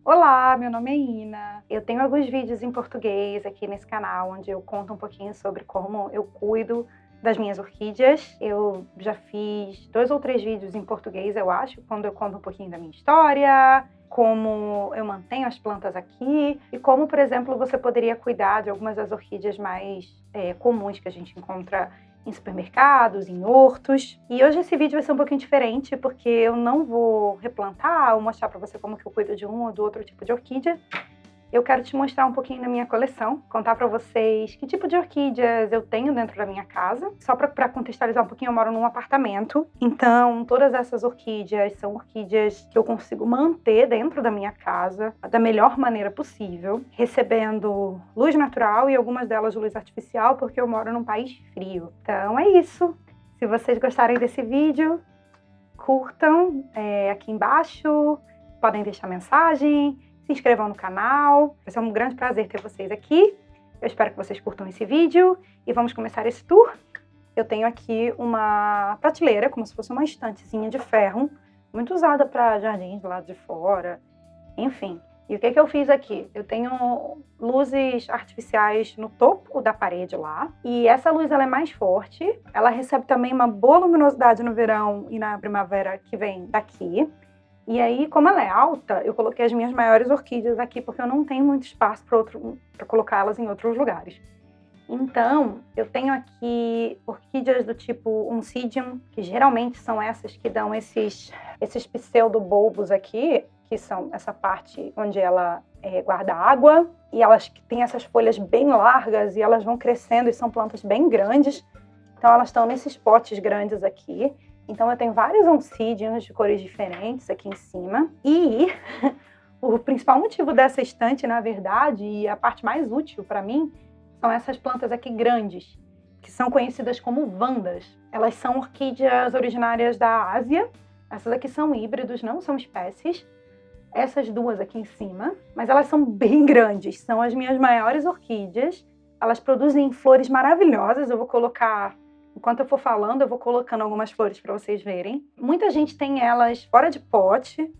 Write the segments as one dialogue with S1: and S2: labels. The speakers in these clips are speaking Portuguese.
S1: Olá, meu nome é Ina. Eu tenho alguns vídeos em português aqui nesse canal, onde eu conto um pouquinho sobre como eu cuido das minhas orquídeas. Eu já fiz 2 ou 3 vídeos em português, eu acho, quando eu conto um pouquinho da minha história, como eu mantenho as plantas aqui e como, por exemplo, você poderia cuidar de algumas das orquídeas mais comuns que a gente encontra em supermercados, em hortos. E hoje esse vídeo vai ser um pouquinho diferente, porque eu não vou replantar ou mostrar para você como que eu cuido de um ou do outro tipo de orquídea. Eu quero te mostrar um pouquinho da minha coleção, contar para vocês que tipo de orquídeas eu tenho dentro da minha casa. Só para contextualizar um pouquinho, eu moro num apartamento, então todas essas orquídeas são orquídeas que eu consigo manter dentro da minha casa da melhor maneira possível, recebendo luz natural e algumas delas luz artificial, porque eu moro num país frio. Então é isso. Se vocês gostarem desse vídeo, curtam aqui embaixo, podem deixar mensagem, se inscrevam no canal. Vai ser um grande prazer ter vocês aqui. Eu espero que vocês curtam esse vídeo e vamos começar esse tour. Eu tenho aqui uma prateleira, como se fosse uma estantezinha de ferro, muito usada para jardins do lado de fora, enfim. E o que eu fiz aqui? Eu tenho luzes artificiais no topo da parede lá, e essa luz ela é mais forte, ela recebe também uma boa luminosidade no verão e na primavera que vem daqui. E aí, como ela é alta, eu coloquei as minhas maiores orquídeas aqui, porque eu não tenho muito espaço para colocá-las em outros lugares. Então, eu tenho aqui orquídeas do tipo Oncidium, que geralmente são essas que dão esses pseudobulbos aqui, que são essa parte onde ela guarda água, e elas têm essas folhas bem largas, e elas vão crescendo, e são plantas bem grandes. Então, elas estão nesses potes grandes aqui. Então, eu tenho vários oncidiums de cores diferentes aqui em cima. E o principal motivo dessa estante, na verdade, e a parte mais útil para mim, são essas plantas aqui grandes, que são conhecidas como vandas. Elas são orquídeas originárias da Ásia. Essas aqui são híbridos, não são espécies. Essas duas aqui em cima, mas elas são bem grandes. São as minhas maiores orquídeas. Elas produzem flores maravilhosas. Eu vou colocar... Enquanto eu for falando, eu vou colocando algumas flores para vocês verem. Muita gente tem elas fora de pote,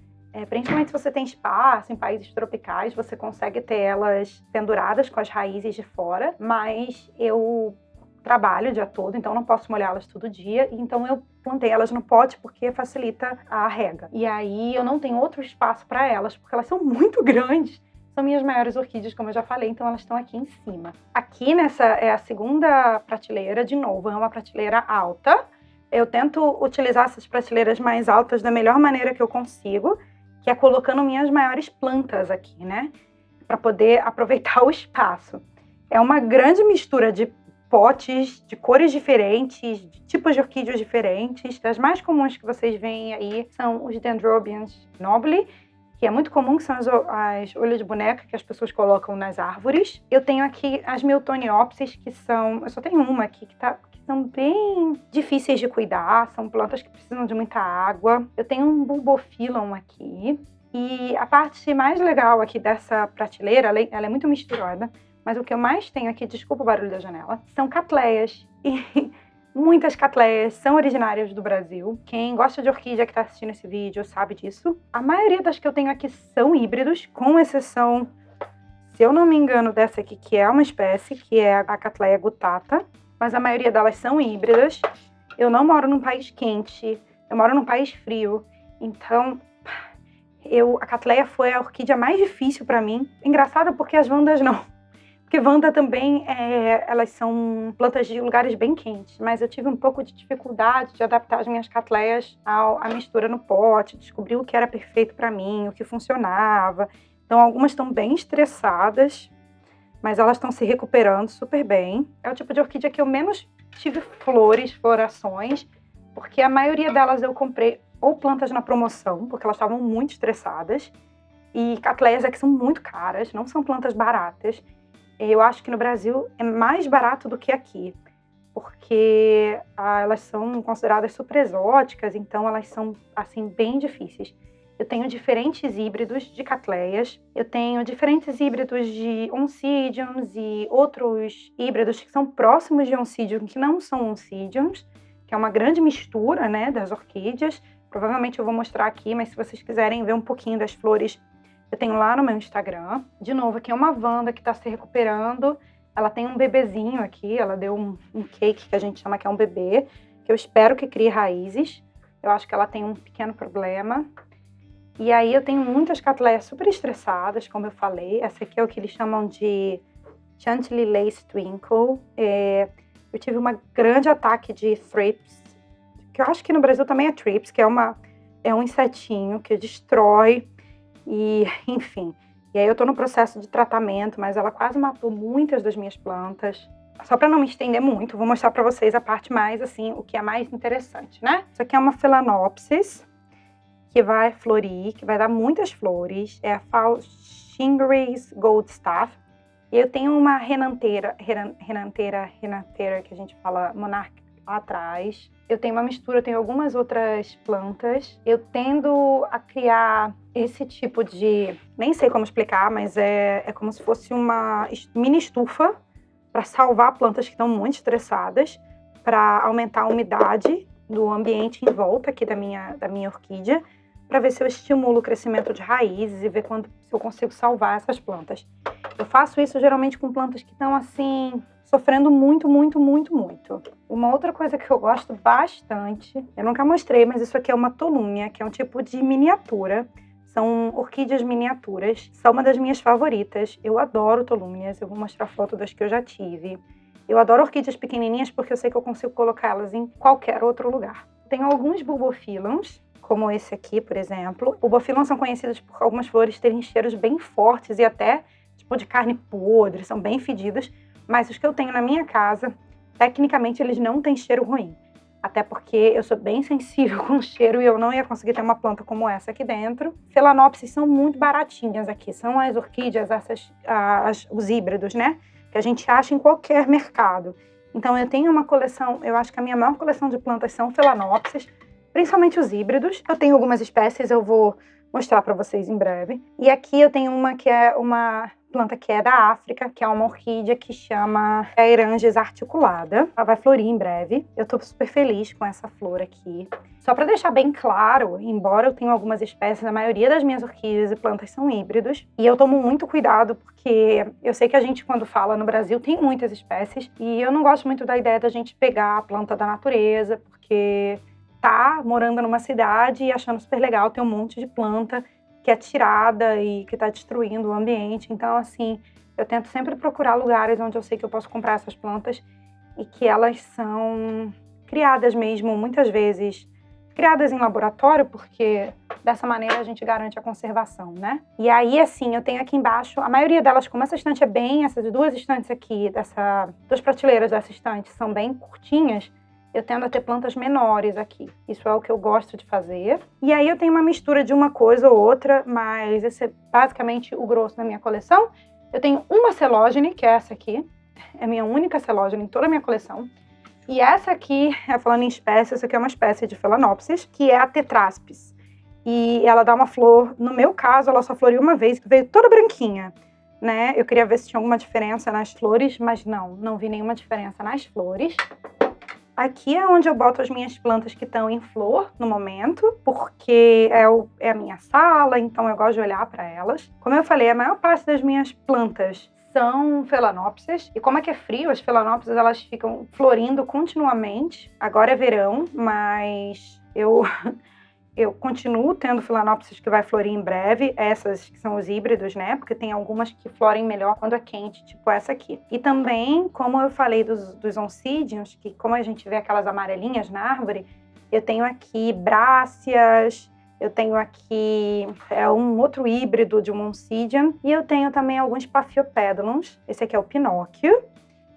S1: principalmente se você tem espaço em países tropicais, você consegue ter elas penduradas com as raízes de fora, mas eu trabalho o dia todo, então não posso molhá-las todo dia, então eu plantei elas no pote porque facilita a rega. E aí eu não tenho outro espaço para elas, porque elas são muito grandes. São minhas maiores orquídeas, como eu já falei, então elas estão aqui em cima. Aqui nessa é a segunda prateleira, de novo, é uma prateleira alta. Eu tento utilizar essas prateleiras mais altas da melhor maneira que eu consigo, que é colocando minhas maiores plantas aqui, né? Para poder aproveitar o espaço. É uma grande mistura de potes, de cores diferentes, de tipos de orquídeas diferentes. As mais comuns que vocês veem aí são os Dendrobiums nobile, que é muito comum, que são as olhos de boneca que as pessoas colocam nas árvores. Eu tenho aqui as Miltoniopsis, que são... Eu só tenho uma aqui que são bem difíceis de cuidar, são plantas que precisam de muita água. Eu tenho um Bulbophyllum aqui. E a parte mais legal aqui dessa prateleira, ela é muito misturada, mas o que eu mais tenho aqui, desculpa o barulho da janela, são catleias. E muitas catleias são originárias do Brasil. Quem gosta de orquídea que está assistindo esse vídeo sabe disso. A maioria das que eu tenho aqui são híbridos, com exceção, se eu não me engano, dessa aqui, que é uma espécie, que é a Cattleya guttata. Mas a maioria delas são híbridas. Eu não moro num país quente, eu moro num país frio. Então, a Cattleya foi a orquídea mais difícil para mim. Engraçado porque as vandas não. Porque vanda também, elas são plantas de lugares bem quentes, mas eu tive um pouco de dificuldade de adaptar as minhas catleias à mistura no pote, descobrir o que era perfeito para mim, o que funcionava. Então, algumas estão bem estressadas, mas elas estão se recuperando super bem. É o tipo de orquídea que eu menos tive florações, porque a maioria delas eu comprei ou plantas na promoção, porque elas estavam muito estressadas, e catleias que são muito caras, não são plantas baratas. Eu acho que no Brasil é mais barato do que aqui, porque elas são consideradas super exóticas, então elas são, assim, bem difíceis. Eu tenho diferentes híbridos de catleias, eu tenho diferentes híbridos de oncidiums e outros híbridos que são próximos de oncidium, que não são oncidiums, que é uma grande mistura, né, das orquídeas. Provavelmente eu vou mostrar aqui, mas se vocês quiserem ver um pouquinho das flores Eu tenho lá no meu Instagram. De novo, aqui é uma Wanda que está se recuperando. Ela tem um bebezinho aqui, ela deu um cake que a gente chama que é um bebê, que eu espero que crie raízes. Eu acho que ela tem um pequeno problema. E aí eu tenho muitas cattleyas super estressadas, como eu falei. Essa aqui é o que eles chamam de Chantilly Lace Twinkle. Eu tive um grande ataque de thrips, que eu acho que no Brasil também é thrips, que é um insetinho que destrói e, enfim. E aí eu tô no processo de tratamento, mas ela quase matou muitas das minhas plantas. Só para não me estender muito, vou mostrar para vocês a parte mais, assim, o que é mais interessante, né? Isso aqui é uma Phalaenopsis, que vai florir, que vai dar muitas flores. É a Stingrays Goldstaff. E eu tenho uma renanteira, que a gente fala monarca lá atrás. Eu tenho uma mistura, eu tenho algumas outras plantas. Eu tendo a criar esse tipo de... Nem sei como explicar, mas é como se fosse uma mini estufa para salvar plantas que estão muito estressadas, para aumentar a umidade do ambiente em volta aqui da minha orquídea, para ver se eu estimulo o crescimento de raízes e ver se eu consigo salvar essas plantas. Eu faço isso geralmente com plantas que estão assim, sofrendo muito, muito, muito, muito. Uma outra coisa que eu gosto bastante, eu nunca mostrei, mas isso aqui é uma tolúnia, que é um tipo de miniatura. São orquídeas miniaturas, são uma das minhas favoritas. Eu adoro tolúnias, eu vou mostrar foto das que eu já tive. Eu adoro orquídeas pequenininhas porque eu sei que eu consigo colocá-las em qualquer outro lugar. Tenho alguns bulbophyllums, como esse aqui, por exemplo. Bulbophyllums são conhecidos por algumas flores terem cheiros bem fortes e até tipo de carne podre, são bem fedidos, mas os que eu tenho na minha casa, tecnicamente eles não têm cheiro ruim. Até porque eu sou bem sensível com cheiro e eu não ia conseguir ter uma planta como essa aqui dentro. Phalaenopsis são muito baratinhas aqui, são as orquídeas, os híbridos, né? Que a gente acha em qualquer mercado. Então eu tenho uma coleção, eu acho que a minha maior coleção de plantas são Phalaenopsis, principalmente os híbridos. Eu tenho algumas espécies, eu vou mostrar para vocês em breve. E aqui eu tenho uma que é uma planta que é da África, que é uma orquídea que chama Aeranges articulada. Ela vai florir em breve. Eu tô super feliz com essa flor aqui. Só para deixar bem claro, embora eu tenha algumas espécies, a maioria das minhas orquídeas e plantas são híbridos. E eu tomo muito cuidado porque eu sei que a gente, quando fala no Brasil, tem muitas espécies. E eu não gosto muito da ideia da gente pegar a planta da natureza, porque tá morando numa cidade e achando super legal ter um monte de planta que é tirada e que tá destruindo o ambiente. Então, assim, eu tento sempre procurar lugares onde eu sei que eu posso comprar essas plantas e que elas são criadas mesmo, muitas vezes, criadas em laboratório, porque dessa maneira a gente garante a conservação, né? E aí, assim, eu tenho aqui embaixo, a maioria delas, como essa estante é bem, essas duas estantes aqui, duas prateleiras dessa estante são bem curtinhas, eu tendo a ter plantas menores aqui. Isso é o que eu gosto de fazer. E aí eu tenho uma mistura de uma coisa ou outra, mas esse é basicamente o grosso da minha coleção. Eu tenho uma celógene, que é essa aqui. É a minha única celógene em toda a minha coleção. E essa aqui, falando em espécie, essa aqui é uma espécie de Phalaenopsis, que é a Tetraspis. E ela dá uma flor, no meu caso, ela só floriu uma vez, que veio toda branquinha, né? Eu queria ver se tinha alguma diferença nas flores, mas não vi nenhuma diferença nas flores. Aqui é onde eu boto as minhas plantas que estão em flor no momento, porque é a minha sala, então eu gosto de olhar para elas. Como eu falei, a maior parte das minhas plantas são Phalaenopsis, e como é que é frio, as Phalaenopsis elas ficam florindo continuamente. Agora é verão, mas eu continuo tendo Phalaenopsis que vai florir em breve, essas que são os híbridos, né? Porque tem algumas que florem melhor quando é quente, tipo essa aqui. E também, como eu falei dos oncidiums, que como a gente vê aquelas amarelinhas na árvore, eu tenho aqui bráceas, eu tenho aqui um outro híbrido de um oncidium, e eu tenho também alguns Paphiopedilums. Esse aqui é o Pinóquio,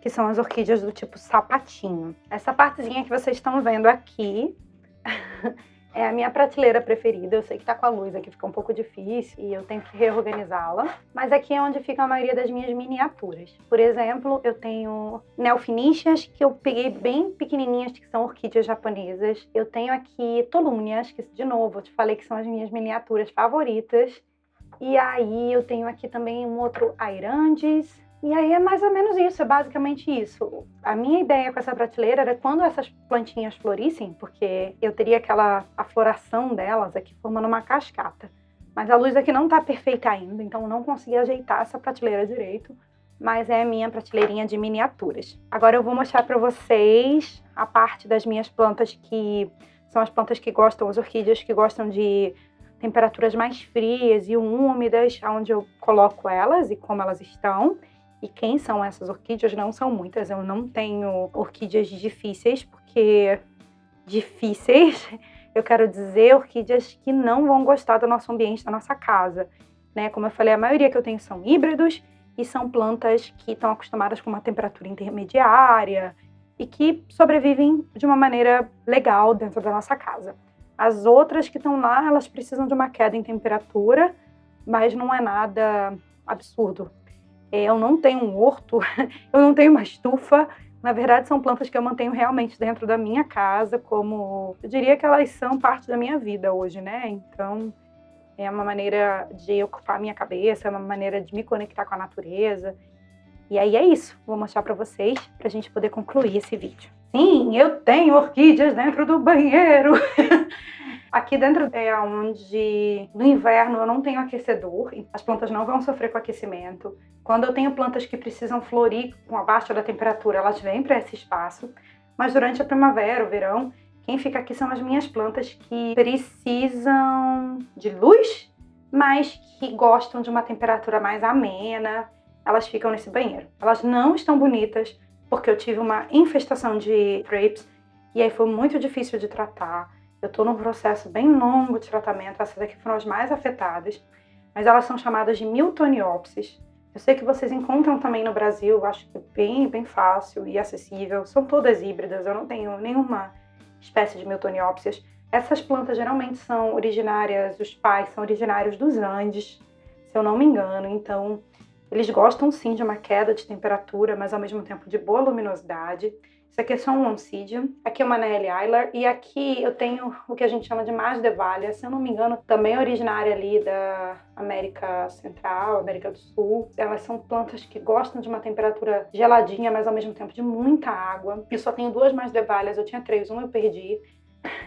S1: que são as orquídeas do tipo sapatinho. Essa partezinha que vocês estão vendo aqui é a minha prateleira preferida. Eu sei que tá com a luz aqui, fica um pouco difícil e eu tenho que reorganizá-la. Mas aqui é onde fica a maioria das minhas miniaturas. Por exemplo, eu tenho Nelfinicias, que eu peguei bem pequenininhas, que são orquídeas japonesas. Eu tenho aqui Tolúnias, que de novo eu te falei que são as minhas miniaturas favoritas. E aí eu tenho aqui também um outro Aeranges. E aí é mais ou menos isso, é basicamente isso. A minha ideia com essa prateleira era quando essas plantinhas florissem, porque eu teria aquela afloração delas aqui formando uma cascata. Mas a luz aqui não tá perfeita ainda, então eu não consegui ajeitar essa prateleira direito, mas é a minha prateleirinha de miniaturas. Agora eu vou mostrar para vocês a parte das minhas plantas que são as plantas que gostam, as orquídeas que gostam de temperaturas mais frias e úmidas, onde eu coloco elas e como elas estão. E quem são essas orquídeas? Não são muitas, eu não tenho orquídeas difíceis, porque difíceis, eu quero dizer orquídeas que não vão gostar do nosso ambiente, da nossa casa, né? Como eu falei, a maioria que eu tenho são híbridos e são plantas que estão acostumadas com uma temperatura intermediária e que sobrevivem de uma maneira legal dentro da nossa casa. As outras que estão lá, elas precisam de uma queda em temperatura, mas não é nada absurdo. Eu não tenho um horto, eu não tenho uma estufa. Na verdade, são plantas que eu mantenho realmente dentro da minha casa, como eu diria que elas são parte da minha vida hoje, né? Então, é uma maneira de ocupar a minha cabeça, é uma maneira de me conectar com a natureza. E aí é isso, vou mostrar para vocês, para a gente poder concluir esse vídeo. Sim, eu tenho orquídeas dentro do banheiro. Aqui dentro é onde, no inverno, eu não tenho aquecedor, as plantas não vão sofrer com aquecimento. Quando eu tenho plantas que precisam florir com abaixo da temperatura, elas vêm para esse espaço. Mas durante a primavera, o verão, quem fica aqui são as minhas plantas que precisam de luz, mas que gostam de uma temperatura mais amena. Elas ficam nesse banheiro. Elas não estão bonitas, porque eu tive uma infestação de thrips, e aí foi muito difícil de tratar. Eu estou num processo bem longo de tratamento, essas aqui foram as mais afetadas, mas elas são chamadas de Miltoniopsis. Eu sei que vocês encontram também no Brasil, acho que é bem fácil e acessível. São todas híbridas, eu não tenho nenhuma espécie de Miltoniopsis. Essas plantas geralmente são originárias, os pais são originários dos Andes, se eu não me engano, então eles gostam sim de uma queda de temperatura, mas ao mesmo tempo de boa luminosidade. Isso aqui é só um Oncidium, aqui é uma Nelly Aylar, e aqui eu tenho o que a gente chama de Masdevallia, se eu não me engano, também é originária ali da América Central, América do Sul. Elas são plantas que gostam de uma temperatura geladinha, mas ao mesmo tempo de muita água. Eu só tenho duas Masdevallias, eu tinha três, uma eu perdi.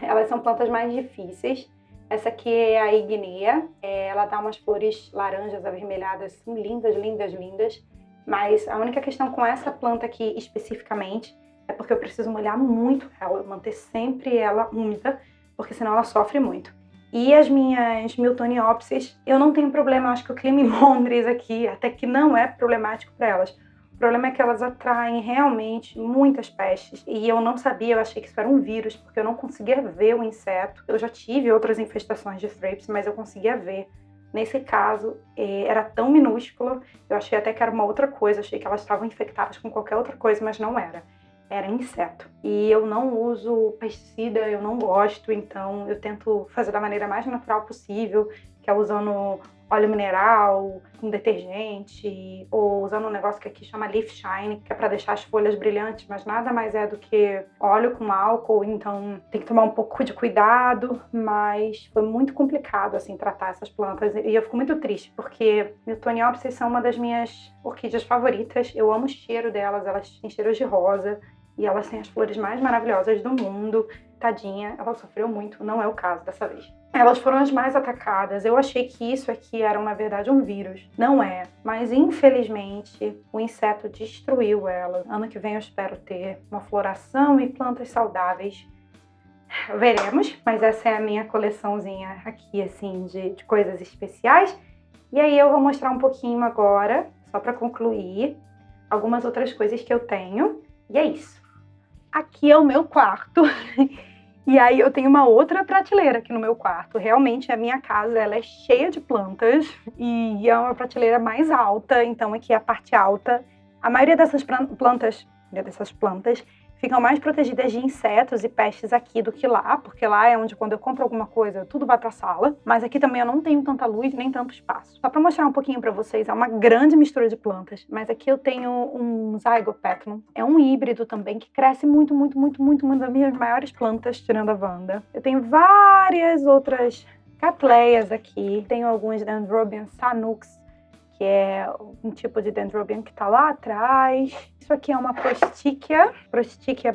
S1: Elas são plantas mais difíceis. Essa aqui é a Ignea, ela dá umas flores laranjas avermelhadas, assim, lindas, lindas, lindas. Mas a única questão com essa planta aqui especificamente é porque eu preciso molhar muito ela, manter sempre ela úmida, porque senão ela sofre muito. E as minhas Miltoniopsis, eu não tenho problema, acho que o clima em Londres aqui até que não é problemático para elas. O problema é que elas atraem realmente muitas pestes. E eu não sabia, eu achei que isso era um vírus, porque eu não conseguia ver o inseto. Eu já tive outras infestações de thrips, mas eu conseguia ver. Nesse caso, era tão minúsculo, eu achei até que era uma outra coisa. Achei que elas estavam infectadas com qualquer outra coisa, mas não era. Era inseto. E eu não uso pesticida, eu não gosto, então eu tento fazer da maneira mais natural possível, que é usando óleo mineral, com detergente, ou usando um negócio que aqui chama Leaf Shine, que é para deixar as folhas brilhantes, mas nada mais é do que óleo com álcool, então tem que tomar um pouco de cuidado, mas foi muito complicado, assim, tratar essas plantas, e eu fico muito triste, porque Miltoniopsis são uma das minhas orquídeas favoritas, eu amo o cheiro delas, elas têm cheiros de rosa, e elas têm as flores mais maravilhosas do mundo. Tadinha, ela sofreu muito, não é o caso dessa vez. Elas foram as mais atacadas. Eu achei que isso aqui era, na verdade, um vírus. Não é. Mas, infelizmente, o inseto destruiu ela. Ano que vem eu espero ter uma floração e plantas saudáveis. Veremos, mas essa é a minha coleçãozinha aqui, assim, de coisas especiais. E aí eu vou mostrar um pouquinho agora, só para concluir, algumas outras coisas que eu tenho. E é isso. Aqui é o meu quarto. E aí eu tenho uma outra prateleira aqui no meu quarto. Realmente a minha casa ela é cheia de plantas e é uma prateleira mais alta, então aqui é a parte alta. A maioria dessas plantas ficam mais protegidas de insetos e pestes aqui do que lá, porque lá é onde quando eu compro alguma coisa, tudo vai para a sala. Mas aqui também eu não tenho tanta luz nem tanto espaço. Só para mostrar um pouquinho para vocês, é uma grande mistura de plantas. Mas aqui eu tenho um Zygopetalum. É um híbrido também que cresce muito, muito, muito, muito, uma das minhas maiores plantas, tirando a Wanda. Eu tenho várias outras catleias aqui. Tenho alguns Dendrobium Sanux, que é um tipo de Dendrobium que está lá atrás. Isso aqui é uma Prosticchia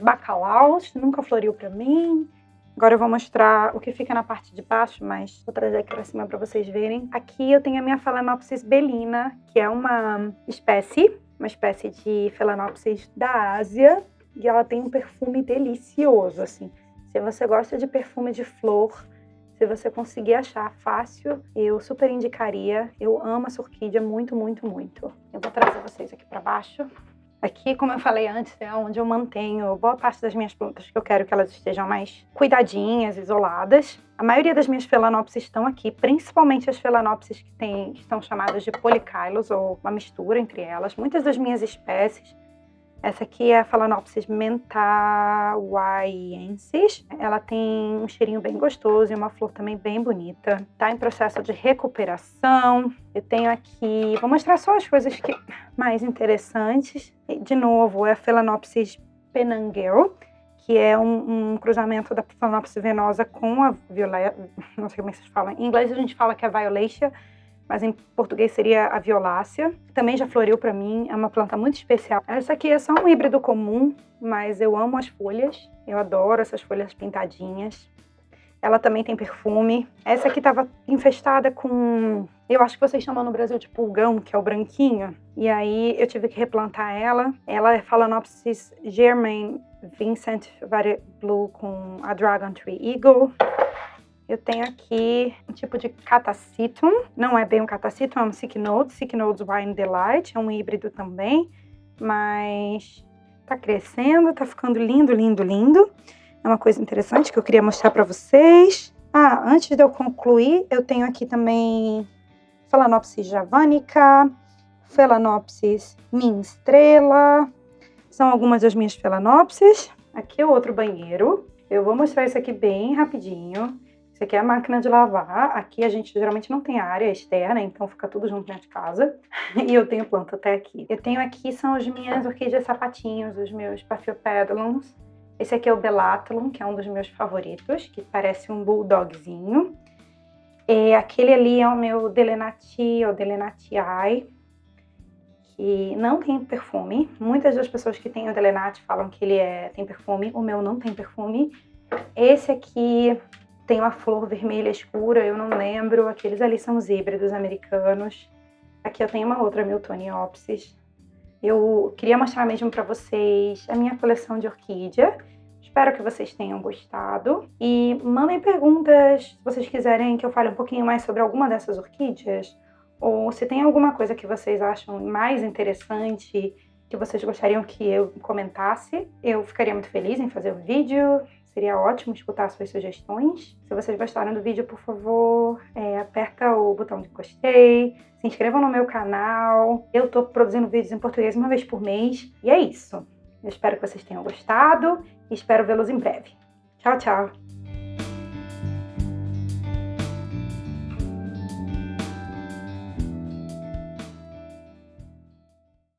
S1: Bacalaus, nunca floriu para mim. Agora eu vou mostrar o que fica na parte de baixo, mas vou trazer aqui pra cima para vocês verem. Aqui eu tenho a minha Phalaenopsis belina, que é uma espécie de Phalaenopsis da Ásia, e ela tem um perfume delicioso, assim. Se você gosta de perfume de flor, se você conseguir achar fácil, eu super indicaria. Eu amo essa orquídea muito, muito, muito. Eu vou trazer vocês aqui para baixo. Aqui, como eu falei antes, é onde eu mantenho boa parte das minhas plantas, que eu quero que elas estejam mais cuidadinhas, isoladas. A maioria das minhas Phalaenopsis estão aqui, principalmente as Phalaenopsis que estão chamadas de polychylos, ou uma mistura entre elas. Muitas das minhas espécies. Essa aqui é a Phalaenopsis mentawaiensis. Ela tem um cheirinho bem gostoso e uma flor também bem bonita. Tá em processo de recuperação. Eu tenho aqui... Vou mostrar só as coisas mais interessantes. De novo, é a Phalaenopsis penangel, que é um cruzamento da Phalaenopsis venosa com a violeta. Não sei como é que vocês falam. Em inglês a gente fala que é a violacea, mas em português seria a violácea. Também já floriu para mim, é uma planta muito especial. Essa aqui é só um híbrido comum, mas eu amo as folhas. Eu adoro essas folhas pintadinhas. Ela também tem perfume. Essa aqui estava infestada com... Eu acho que vocês chamam no Brasil de pulgão, que é o branquinho. E aí eu tive que replantar ela. Ela é Phalaenopsis Germain Vincent Vari Blue com a Dragon Tree Eagle. Eu tenho aqui um tipo de Catasetum, não é bem um Catasetum, é um Cycnodes Wine Delight, é um híbrido também, mas tá crescendo, tá ficando lindo, lindo, lindo. É uma coisa interessante que eu queria mostrar para vocês. Antes de eu concluir, eu tenho aqui também Phalaenopsis javanica, Phalaenopsis minstrela, são algumas das minhas Phalaenopsis. Aqui é o outro banheiro, eu vou mostrar isso aqui bem rapidinho. Isso aqui é a máquina de lavar. Aqui a gente geralmente não tem área externa, então fica tudo junto dentro de casa. E eu tenho planta até aqui. Eu tenho aqui, são as minhas orquídeas sapatinhos, os meus Paphiopedilums. Esse aqui é o Belatulum, que é um dos meus favoritos, que parece um bulldogzinho. E aquele ali é o meu Delenati, ou Delenatiae, que não tem perfume. Muitas das pessoas que têm o Delenati falam que ele tem perfume. O meu não tem perfume. Esse aqui... tem uma flor vermelha escura, eu não lembro. Aqueles ali são os híbridos americanos. Aqui eu tenho uma outra Miltoniopsis. Eu queria mostrar mesmo para vocês a minha coleção de orquídea. Espero que vocês tenham gostado. E mandem perguntas se vocês quiserem que eu fale um pouquinho mais sobre alguma dessas orquídeas. Ou se tem alguma coisa que vocês acham mais interessante, que vocês gostariam que eu comentasse. Eu ficaria muito feliz em fazer o vídeo. Seria ótimo escutar suas sugestões. Se vocês gostaram do vídeo, por favor, aperta o botão de gostei, se inscrevam no meu canal. Eu tô produzindo vídeos em português uma vez por mês. E é isso. Eu espero que vocês tenham gostado e espero vê-los em breve. Tchau, tchau!